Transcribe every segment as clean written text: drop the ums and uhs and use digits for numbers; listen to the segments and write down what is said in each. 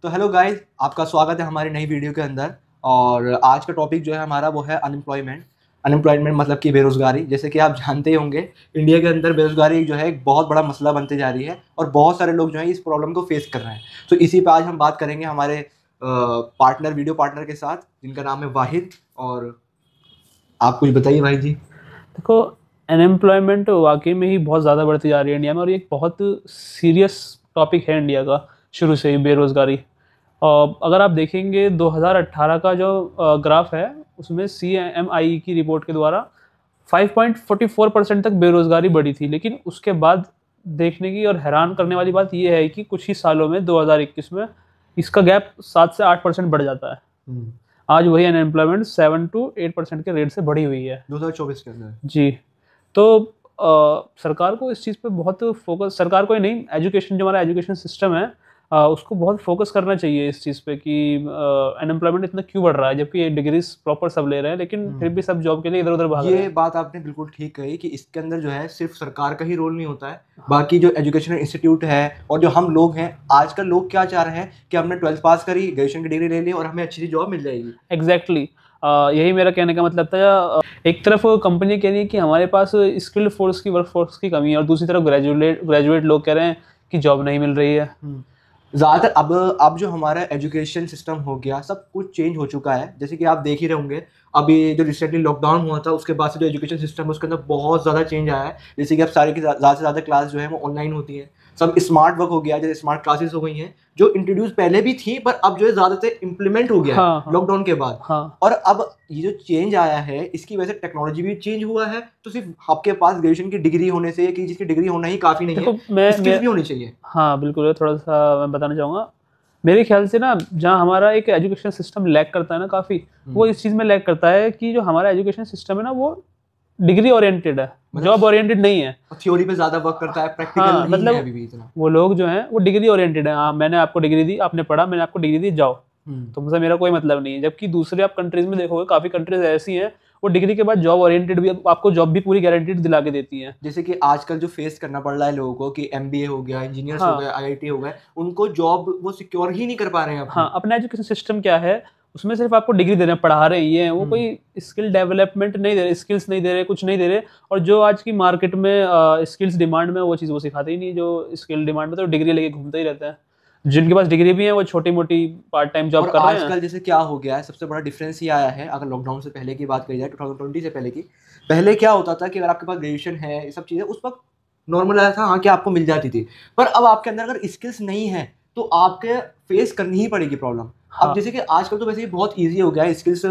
तो hello guys, आपका स्वागत है हमारी नई वीडियो के अंदर। और आज का टॉपिक जो है हमारा वो है अनएम्प्लॉयमेंट। अनएम्प्लॉयमेंट मतलब कि बेरोजगारी। जैसे कि आप जानते ही होंगे, इंडिया के अंदर बेरोजगारी जो है एक बहुत बड़ा मसला बनते जा रही है और बहुत सारे लोग जो है इस प्रॉब्लम को फेस कर रहे हैं। तो इसी पे आज हम बात करेंगे हमारे वीडियो पार्टनर के साथ, जिनका नाम है वाहिद। और आप कुछ बताइए भाई जी। देखो, अनएम्प्लॉयमेंट वाकई में ही बहुत ज़्यादा बढ़ती जा रही है इंडिया में, और ये एक बहुत सीरियस टॉपिक है इंडिया का शुरू से ही, बेरोज़गारी। और अगर आप देखेंगे 2018 का जो ग्राफ है, उसमें CMI की रिपोर्ट के द्वारा 5.44% तक बेरोज़गारी बढ़ी थी। लेकिन उसके बाद देखने की और हैरान करने वाली बात यह है कि कुछ ही सालों में 2021 में इसका गैप 7 से 8% बढ़ जाता है। आज वही अनएम्प्लॉयमेंट 7 to 8% के रेट से बढ़ी हुई है 2024 के अंदर। जी। तो सरकार को इस चीज़ पे बहुत फोकस, सरकार को ही नहीं, एजुकेशन, जो हमारा एजुकेशन सिस्टम है, उसको बहुत फोकस करना चाहिए इस चीज़ पे कि अनएम्प्लॉयमेंट इतना क्यों बढ़ रहा है, जबकि ये डिग्रीज प्रॉपर सब ले रहे हैं, लेकिन फिर भी सब जॉब के लिए इधर उधर भाग रहे ये हैं। बात आपने बिल्कुल ठीक कही कि इसके अंदर जो है सिर्फ सरकार का ही रोल नहीं होता है, बाकी जो एजुकेशनल इंस्टीट्यूट है और जो हम लोग हैं, आजकल लोग क्या चाह रहे हैं कि हमने 12th पास करी, ग्रेजुएशन की डिग्री ले ली और हमें अच्छी सी जॉब मिल जाएगी। एग्जैक्टली यही मेरा कहने का मतलब था। एक तरफ कंपनी कह रही है कि हमारे पास स्किल्ड फोर्स की, वर्क फोर्स की कमी है, और दूसरी तरफ ग्रेजुएट लोग कह रहे हैं कि जॉब नहीं मिल रही है। ज़्यादातर अब जो हमारा एजुकेशन सिस्टम हो गया, सब कुछ चेंज हो चुका है। जैसे कि आप देख ही रहे होंगे, अभी जो रिसेंटली लॉकडाउन हुआ था उसके बाद से जो एजुकेशन सिस्टम है उसके अंदर बहुत ज़्यादा चेंज आया है। जैसे कि अब सारे की ज़्यादा से ज़्यादा क्लास जो है वो ऑनलाइन होती है, सब स्मार्ट वर्क हो गया है, जैसे स्मार्ट क्लासेस हो गई हैं, जो इंट्रोड्यूस पहले भी थी पर अब जो है ज़्यादातर इम्प्लीमेंट हो गया है हाँ हाँ लॉकडाउन के बाद। हाँ। और अब ये जो चेंज आया है इसकी वजह से टेक्नोलॉजी भी चेंज हुआ है। तो सिर्फ आपके पास ग्रेजुएशन की डिग्री होने से, कि जिसकी डिग्री होना ही काफ़ी नहीं देखो, है, मैं स्किल्स भी होनी चाहिए। हाँ बिल्कुल, थोड़ा सा मैं बताना चाहूँगा। मेरे ख्याल से ना, जहाँ हमारा एक एजुकेशन सिस्टम लैग करता है ना काफ़ी, वो इस चीज़ में लैग करता है कि जो हमारा एजुकेशन सिस्टम है ना, वो डिग्री ओरिएंटेड है, मतलब जॉब ओरिएंटेड नहीं है। थ्योरी पे ज्यादा वर्क करता है, प्रैक्टिकल हाँ नहीं है मतलब अभी भी इतना। वो लोग जो हैं वो डिग्री ओरिएंटेड है। हाँ, मैंने आपको डिग्री दी, आपने पढ़ा, मैंने आपको डिग्री दी, जाओ, तुमसे मेरा कोई मतलब नहीं है। जबकि दूसरे आप कंट्रीज में देखोगे, काफ़ी कंट्रीज ऐसी हैं, वो डिग्री के बाद जॉब ओरिएंटेड भी, आपको जॉब भी पूरी गारंटीड दिला के देती हैं। जैसे कि आजकल जो फेस करना पड़ रहा है लोगों को कि एमबीए हो गया, इंजीनियर्स हो गए, हाँ आईआईटी हो गए, उनको जॉब वो सिक्योर ही नहीं कर पा रहे हैं अपनी। हाँ, अपना एजुकेशन सिस्टम क्या है, उसमें सिर्फ आपको डिग्री दे रहे हैं, पढ़ा रहे हैं, ये हैं, वो हम्म। कोई स्किल डेवलपमेंट नहीं दे रहे, स्किल्स नहीं दे रहे, कुछ नहीं दे रहे। और जो आज की मार्केट में स्किल्स डिमांड में, वो चीज़ वो सिखाते ही नहीं। जो स्किल डिमांड में तो डिग्री लेके घूमते ही रहते हैं। जिनके पास डिग्री भी है वो छोटी मोटी पार्ट टाइम जॉब और कर रहे हैं। आजकल जैसे क्या हो गया है, सबसे बड़ा डिफरेंस ये आया है, अगर लॉकडाउन से पहले की बात करी जाए, 2020 से पहले की, पहले क्या होता था कि अगर आपके पास ग्रेजुएशन है, ये सब चीज़ें उस वक्त नॉर्मल आया था, हाँ, कि आपको मिल जाती थी। पर अब आपके अंदर अगर स्किल्स नहीं है तो आपके फेस करनी ही पड़ेगी प्रॉब्लम। अब हाँ जैसे कि आजकल तो वैसे ही बहुत ईजी हो गया है स्किल्स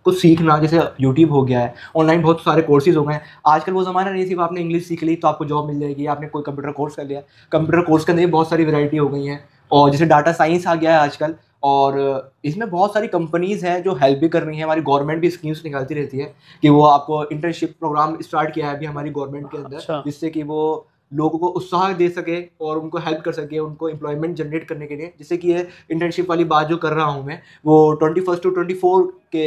कुछ सीखना, जैसे यूट्यूब हो गया है, ऑनलाइन बहुत सारे कोर्सेज हो गए हैं। आजकल वो ज़माना नहीं, सिर्फ आपने इंग्लिश सीख ली तो आपको जॉब मिल जाएगी, आपने कोई कंप्यूटर कोर्स कर लिया, कंप्यूटर कोर्स के अंदर भी बहुत सारी वैरायटी हो गई हैं। और जैसे डाटा साइंस आ गया है आजकल, और इसमें बहुत सारी कंपनीज़ हैं जो हेल्प भी कर रही हैं। हमारी गवर्नमेंट भी स्कीम्स निकालती रहती है कि वो आपको इंटर्नशिप प्रोग्राम स्टार्ट किया है अभी हमारी गवर्नमेंट के अंदर, अच्छा। जिससे कि वो लोगों को उत्साह दे सके और उनको हेल्प कर सके, उनको एम्प्लॉयमेंट जनरेट करने के लिए। जैसे कि ये इंटर्नशिप वाली बात जो कर रहा हूँ मैं, वो 21 to 24 के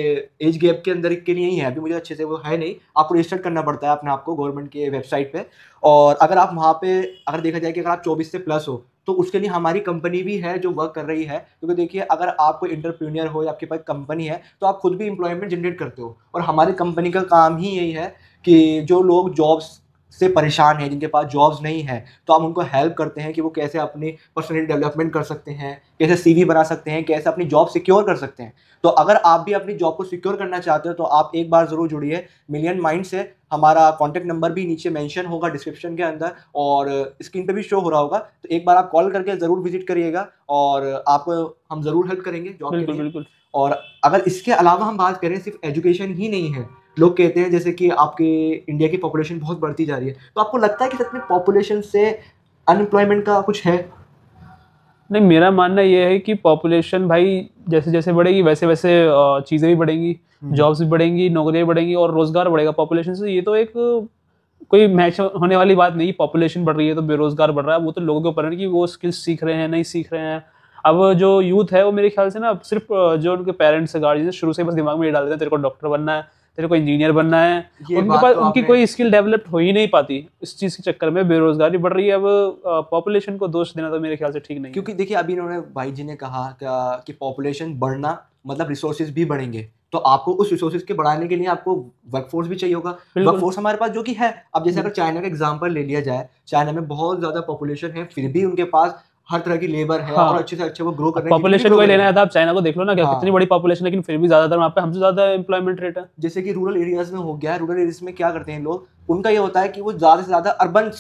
एज गैप के अंदर के लिए ही है। अभी मुझे अच्छे से वो है नहीं, आपको रजिस्टर करना पड़ता है अपने आप को गवर्नमेंट के वेबसाइट पे। और अगर आप वहाँ पे, अगर देखा जाए कि अगर आप 24 से प्लस हो, तो उसके लिए हमारी कंपनी भी है जो वर्क कर रही है। क्योंकि देखिए, अगर आप कोई एंटरप्रेन्योर हो या आपके पास कंपनी है, तो आप खुद भी एम्प्लॉयमेंट जनरेट करते हो। और हमारी कंपनी का काम ही यही है कि जो लोग जॉब्स से परेशान हैं, जिनके पास जॉब्स नहीं है, तो हम उनको हेल्प करते हैं कि वो कैसे अपनी पर्सनल डेवलपमेंट कर सकते हैं, कैसे सीवी बना सकते हैं, कैसे अपनी जॉब सिक्योर कर सकते हैं। तो अगर आप भी अपनी जॉब को सिक्योर करना चाहते हो तो आप एक बार ज़रूर जुड़िए मिलियन माइंड से। हमारा कॉन्टैक्ट नंबर भी नीचे मेंशन होगा डिस्क्रिप्शन के अंदर, और स्क्रीन पे भी शो हो रहा होगा। तो एक बार आप कॉल करके ज़रूर विजिट करिएगा, और आप हम ज़रूर हेल्प करेंगे जॉब के बिल्कुल लिए। बिल्कुल। और अगर इसके अलावा हम बात करें, सिर्फ एजुकेशन ही नहीं है। लोग कहते हैं जैसे कि आपके इंडिया की पॉपुलेशन बहुत बढ़ती जा रही है, तो आपको लगता है कि सच में पॉपुलेशन से अनएम्प्लॉयमेंट का कुछ है? नहीं, मेरा मानना ये है कि पॉपुलेशन भाई जैसे जैसे बढ़ेगी, वैसे वैसे चीज़ें भी बढ़ेंगी, जॉब्स भी बढ़ेंगी, नौकरियाँ बढ़ेंगी और रोज़गार बढ़ेगा पॉपुलेशन से। ये तो एक कोई मैच होने वाली बात नहीं। पॉपुलेशन बढ़ रही है तो बेरोज़गार बढ़ रहा है, वो तो लोगों के ऊपर है कि वो स्किल्स सीख रहे हैं, नहीं सीख रहे हैं। अब जो यूथ है वो मेरे ख्याल से ना, सिर्फ जो उनके पेरेंट्स गार्जियन शुरू से बस दिमाग में ये डाल देते हैं तेरे को डॉक्टर बनना है, तेरे को इंजीनियर बनना है, ये उनके बात पास तो उनकी आपने कोई स्किल डेवलप हो ही नहीं पाती। इस चीज़ के चक्कर में बेरोजगारी बढ़ रही है। अब पॉपुलेशन को दोष देना तो मेरे ख्याल से ठीक नहीं है। क्योंकि देखिए अभी इन्होंने भाई जी ने कहा कि पॉपुलेशन बढ़ना मतलब रिसोर्सेज भी बढ़ेंगे, तो आपको उस रिसोर्सेज के बढ़ाने के लिए आपको वर्कफोर्स भी चाहिए होगा। बिल्कुल वर्कफोर्स हमारे पास जो कि है। अब जैसे अगर चाइना का एग्जांपल ले लिया जाए, चाइना में बहुत ज़्यादा पॉपुलेशन है, फिर भी उनके पास हर तरह की लेबर है और हाँ, अच्छे से अच्छे वो ग्रो कर अब रहे हैं, कितनी भी पॉपुलेशन ग्रो को ही लेना करेंगे। है तो आप चाइना को देख लो ना, क्या कितनी हाँ, बड़ी पॉपुलेशन, लेकिन फिर भी ज्यादातर वहाँ पे हमसे ज्यादा एम्प्लॉयमेंट रेट है। जैसे कि रूरल एरियाज में हो गया, रूरल एरियाज में क्या करते हैं लोग, उनका ये होता है कि वो ज़्यादा से ज़्यादा अर्बन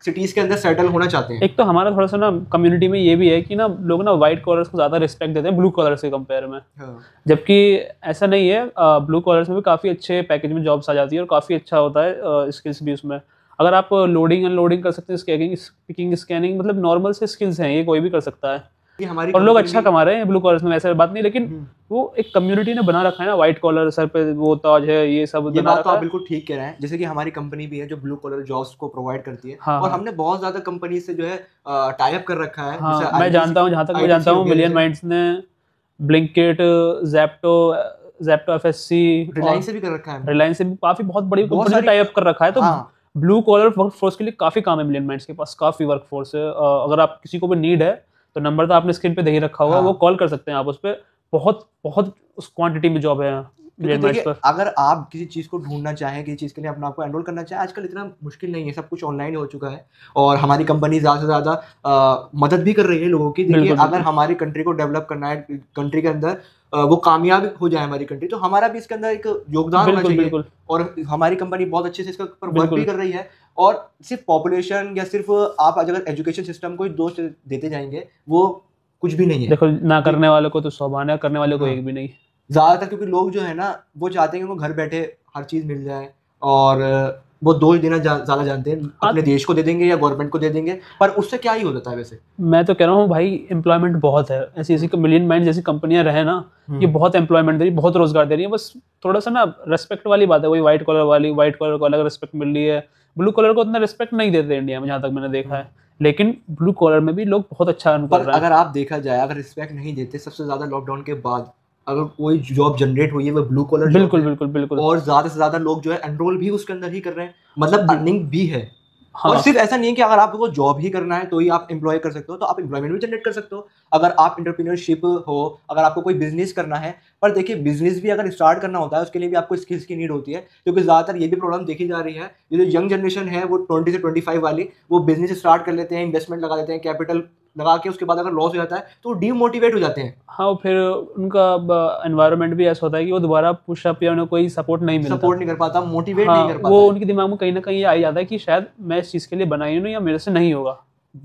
सिटीज़ के अंदर सेटल होना चाहते हैं। एक तो हमारा थोड़ा सा ना कम्युनिटी में ये भी है कि ना लोग ना व्हाइट कॉलर्स को ज़्यादा रिस्पेक्ट देते हैं ब्लू कॉलर्स के कंपेयर में, हाँ, जबकि ऐसा नहीं है। ब्लू कॉलर्स में भी काफ़ी अच्छे पैकेज में जॉब्स आ जाती है और काफ़ी अच्छा होता है स्किल्स भी उसमें। अगर आप लोडिंग अनलोडिंग कर सकते हैं, स्कैनिंग पिकिंग स्कैनिंग, मतलब नॉर्मल से स्किल्स हैं, ये कोई भी कर सकता है कि हमारी और लोग कंपनी अच्छा भी कमा रहे हैं ब्लू कॉलर्स में, ऐसा बात नहीं। लेकिन वो एक कम्युनिटी ने बना रखा है ना, व्हाइट कॉलर सर पे वो ताज है, ये सब ये बना बात तो रखा आप है। बिल्कुल ठीक कह रहे हैं। जैसे कि हमारी कंपनी भी है जो ब्लू कॉलर जॉब्स को प्रोवाइड करती है, हाँ और हाँ हमने बहुत ज़्यादा कंपनी से जो है टाई अप कर रखा है, जैसे हाँ, मैं आईटीसी जानता हूँ, जहाँ तक मैं जानता आईटीसी हो हूँ गया, मिलियन जैसे माइंड्स ने ब्लिंकिट, जैप्टो, जैप्टो एफएससी और रिलायंस से भी कर रखा है हमने रिलायंस से भी काफ़ी बहुत बड़ी बहुत कंपनी से सारी। टाई अप कर रखा है। तो हाँ, ब्लू कॉलर वर्क फोर्स के लिए काफ़ी काम है मिलियन माइंड्स के पास, काफ़ी वर्क फोर्स है। अगर आप किसी को भी नीड है तो नंबर तो आपने स्क्रीन पे दे ही रखा होगा, वो हाँ, कॉल कर सकते हैं आप उस पर। बहुत बहुत उस क्वांटिटी में जॉब है क्योंकि मिलियन माइंड्स देखिए पर। अगर आप किसी चीज़ को ढूंढना चाहें, किसी चीज़ के लिए अपने आप को एनरोल करना चाहें, आजकल इतना मुश्किल नहीं है, सब कुछ ऑनलाइन हो चुका है। और हमारी कंपनी ज़्यादा से ज़्यादा मदद भी कर रही है लोगों की। देखिए बिल्कुल अगर बिल्कुल हमारी कंट्री को डेवलप करना है, कंट्री के अंदर वो कामयाब हो जाए हमारी कंट्री, तो हमारा भी इसके अंदर एक योगदान होना बिल्कुल चाहिए। बिल्कुल और हमारी कंपनी बहुत अच्छे से इसके ऊपर वर्क भी बिल्कुल। कर रही है। और सिर्फ पॉपुलेशन या सिर्फ आप अगर एजुकेशन सिस्टम को ही दोष देते जाएंगे, वो कुछ भी नहीं है। देखो, ना दे- करने वालों को तो सौभान है, करने वाले को हाँ, एक भी नहीं। ज़्यादातर क्योंकि लोग जो है ना, वो चाहते हैं कि उनको घर बैठे हर चीज़ मिल जाए, और वो दोष देना ज़्यादा जानते हैं, हाँ, अपने देश को दे देंगे या गवर्नमेंट को दे देंगे, पर उससे क्या ही हो जाता है वैसे। मैं तो कह रहा हूँ भाई, एम्प्लॉयमेंट बहुत है, ऐसी ऐसी मिलियन माइंड जैसी कंपनियां रहे ना, ये बहुत एम्प्लॉयमेंट दे रही है, बहुत रोजगार दे रही है। बस थोड़ा सा ना रेस्पेक्ट वाली बात है, वही व्हाइट कॉलर वाली, व्हाइट कॉलर को अलग रिस्पेक्ट मिल रही है, ब्लू कॉलर को उतना रिस्पेक्ट नहीं देते इंडिया में, जहाँ तक मैंने देखा है। लेकिन ब्लू कॉलर में भी लोग बहुत अच्छा अर्न कर पर रहे हैं। अगर आप देखा जाए, अगर रिस्पेक्ट नहीं देते, सबसे ज़्यादा लॉकडाउन के बाद अगर कोई जॉब जनरेट हुई है वो ब्लू कॉलर जॉब बिल्कुल है, बिल्कुल बिल्कुल और ज़्यादा से ज़्यादा लोग जो है एनरोल भी उसके अंदर ही कर रहे हैं, मतलब अर्निंग भी है। और हाँ सिर्फ ऐसा नहीं है कि अगर आपको जॉब ही करना है तो ही आप एम्प्लॉय कर सकते हो, तो आप एम्प्लॉयमेंट भी जनरेट कर सकते हो। अगर आप एंटरप्रेन्योरशिप हो, अगर आपको कोई बिजनेस करना है, पर देखिए बिजनेस भी अगर स्टार्ट करना होता है उसके लिए भी आपको स्किल्स की नीड होती है, क्योंकि ज़्यादातर ये भी प्रॉब्लम देखी जा रही है, ये जो यंग जनरेशन है वो 20 से 25 वाली, वो बिजनेस स्टार्ट कर लेते हैं, इन्वेस्टमेंट लगा देते हैं, कैपिटल लगा के, उसके बाद अगर लॉस हो जाता है तो वो डीमोटिवेट हो जाते हैं, हाँ, फिर उनका एनवायरनमेंट भी ऐसा होता है कि वो दोबारा पुशअप या उन्हें कोई सपोर्ट नहीं मिलता। सपोर्ट नहीं कर पाता, मोटिवेट हाँ, नहीं कर वो पाता है। उनके दिमाग में कहीं ना कहीं ये आ ही जाता है कि शायद मैं इस चीज़ के लिए बना ही नहीं, या मेरे से नहीं होगा।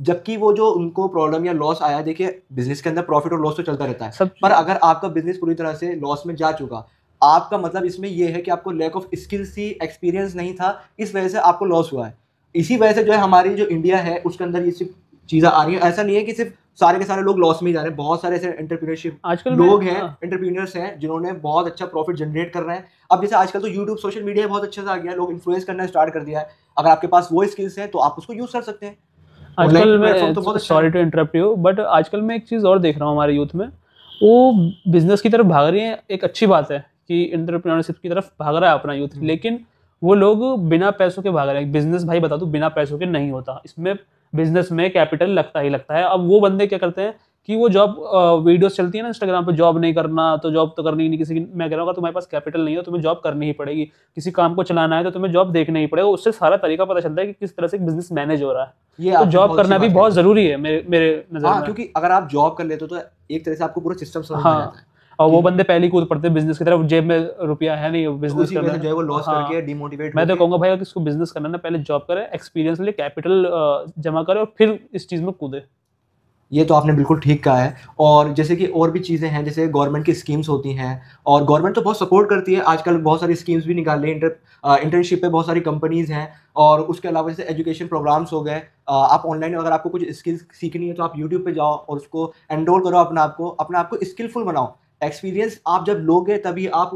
जबकि वो जो उनको प्रॉब्लम या लॉस आया, देखिए बिजनेस के अंदर प्रॉफिट और लॉस तो चलता रहता है, सब पर अगर आपका बिजनेस पूरी तरह से लॉस में जा चुका, आपका मतलब इसमें ये है कि आपको लैक ऑफ स्किल्स ही, एक्सपीरियंस नहीं था, इस वजह से आपको लॉस हुआ है। इसी वजह से जो है हमारी जो इंडिया है उसके अंदर ये सिर्फ चीज़ें आ रही हैं। ऐसा नहीं है कि सिर्फ सारे के सारे लोग लॉस में ही जा रहे हैं, बहुत सारे ऐसे एंटरप्रेन्योरशिप आजकल लोग हैं, हाँ, एंटरप्रेन्योर्स हैं जिन्होंने बहुत अच्छा प्रॉफिट जनरेट कर रहे हैं। अब जैसे आजकल तो यूट्यूब, सोशल मीडिया बहुत अच्छे से आ गया है, लोग इन्फ्लुएंस करना स्टार्ट कर दिया है। अगर आपके पास वो स्किल्स हैं तो आप उसको यूज कर सकते हैं। ऑनलाइन आजकल प्लेटफॉर्म तो मैं, बहुत अच्छा सॉरी है। टू इंटरप्ट यू, बट आजकल मैं एक चीज़ और देख रहा हूँ हमारे यूथ में, वो बिजनेस की तरफ भाग रही है। एक अच्छी बात है कि एंटरप्रेन्योरशिप की तरफ भाग रहा है अपना यूथ, लेकिन वो लोग बिना पैसों के भाग रहे हैं। बिजनेस भाई बता दूं, बिना पैसों के नहीं होता, इसमें बिजनेस में कैपिटल लगता ही लगता है। अब वो बंदे क्या करते हैं कि वो जॉब वीडियोस चलती है ना इंस्टाग्राम पे, जॉब नहीं करना तो जॉब तो करनी ही नहीं किसी की। मैं कह रहा हूँ तुम्हारे पास कैपिटल नहीं है तो तुम्हें जॉब करनी ही पड़ेगी, किसी काम को चलाना है तो तुम्हें जॉब देखना ही पड़ेगा। उससे सारा तरीका पता चलता है कि किस तरह से बिजनेस मैनेज हो रहा है। ये तो आपने जॉब बहुत अच्छी करना भी बात बहुत कही। जरूरी है मेरे मेरे नज़र हाँ, में। क्योंकि अगर आप जॉब कर लेते हो तो एक तरह से आपको पूरा सिस्टम समझ में आ जाता हाँ, है और वो कि बंदे पहले ही कूद पड़ते हैं बिजनेस की तरफ, जेब में रुपया है नहीं, तो बिजनेस उसी वजह करना से है। जो है वो लॉस करके हाँ, डिमोटिवेट मैं तो होके। कहूँगा भाई, अगर किसको बिजनेस करना है ना, पहले जॉब करे, एक्सपीरियंस ले, कैपिटल जमा करे और फिर इस चीज़ में कूदे। ये तो आपने बिल्कुल ठीक कहा है। और जैसे कि और भी चीज़ें हैं, जैसे गवर्नमेंट की स्कीम्स होती हैं, और गवर्नमेंट तो बहुत सपोर्ट करती है, आजकल बहुत सारी स्कीम्स भी निकाल रही है, इंटर्नशिप पे बहुत सारी कंपनीज़ हैं। और उसके अलावा जैसे एजुकेशन प्रोग्राम्स हो गए, आप ऑनलाइन अगर आपको कुछ स्किल्स सीखनी है तो आप यूट्यूब पे जाओ और उसको एनरोल करो, अपने आप को स्किलफुल बनाओ। एक्सपीरियंस आप जब लोगे तभी आप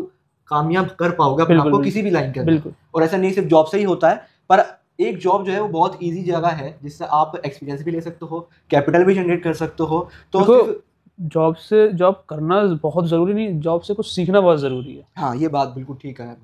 कामयाब कर पाओगे अपने आप बिल्कुल को बिल्कुल किसी भी लाइन के अंदर। बिल्कुल। और ऐसा नहीं सिर्फ जॉब से ही होता है, पर एक जॉब जो है वो बहुत ईजी जगह है जिससे आप एक्सपीरियंस भी ले सकते हो, कैपिटल भी जनरेट कर सकते हो। तो देखो, सिर्फ जॉब से जॉब करना बहुत ज़रूरी नहीं, जॉब से कुछ सीखना बहुत ज़रूरी है। हाँ, ये बात बिल्कुल ठीक है।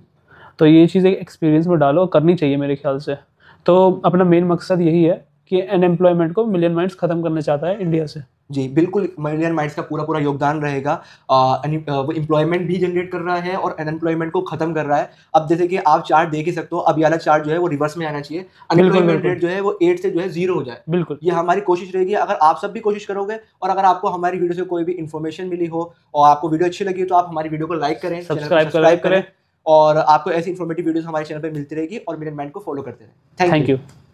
तो ये चीज़ एक एक्सपीरियंस में डालो, करनी चाहिए मेरे ख्याल से। तो अपना मेन मकसद यही है कि अनएम्प्लॉयमेंट को मिलियन माइंड्स ख़त्म करना चाहता है इंडिया से। जी, बिल्कुल मिलियन माइंड्स का पूरा योगदान रहेगा। वो एम्प्लॉयमेंट भी जनरेट कर रहा है और अनएम्प्लॉयमेंट को खत्म कर रहा है। अब जैसे कि आप चार्ट देख ही सकते हो, अब ये वाला चार्ट जो है वो रिवर्स में आना चाहिए। अनएम्प्लॉयमेंट बिल्कुल। रेट जो है वो 8 से जो है 0 हो जाए। बिल्कुल। ये हमारी कोशिश रहेगी, अगर आप सब भी कोशिश करोगे और अगर आपको हमारी वीडियो से कोई भी इन्फॉर्मेशन मिली हो और आपको वीडियो अच्छी लगी तो आप हमारी वीडियो को लाइक करें, चैनल को सब्सक्राइब करें और आपको ऐसी इन्फॉर्मेटिव वीडियोस हमारे चैनल पे मिलती रहेगी और मिलियन माइंड को फॉलो करते रहें। Thank thank you. यू।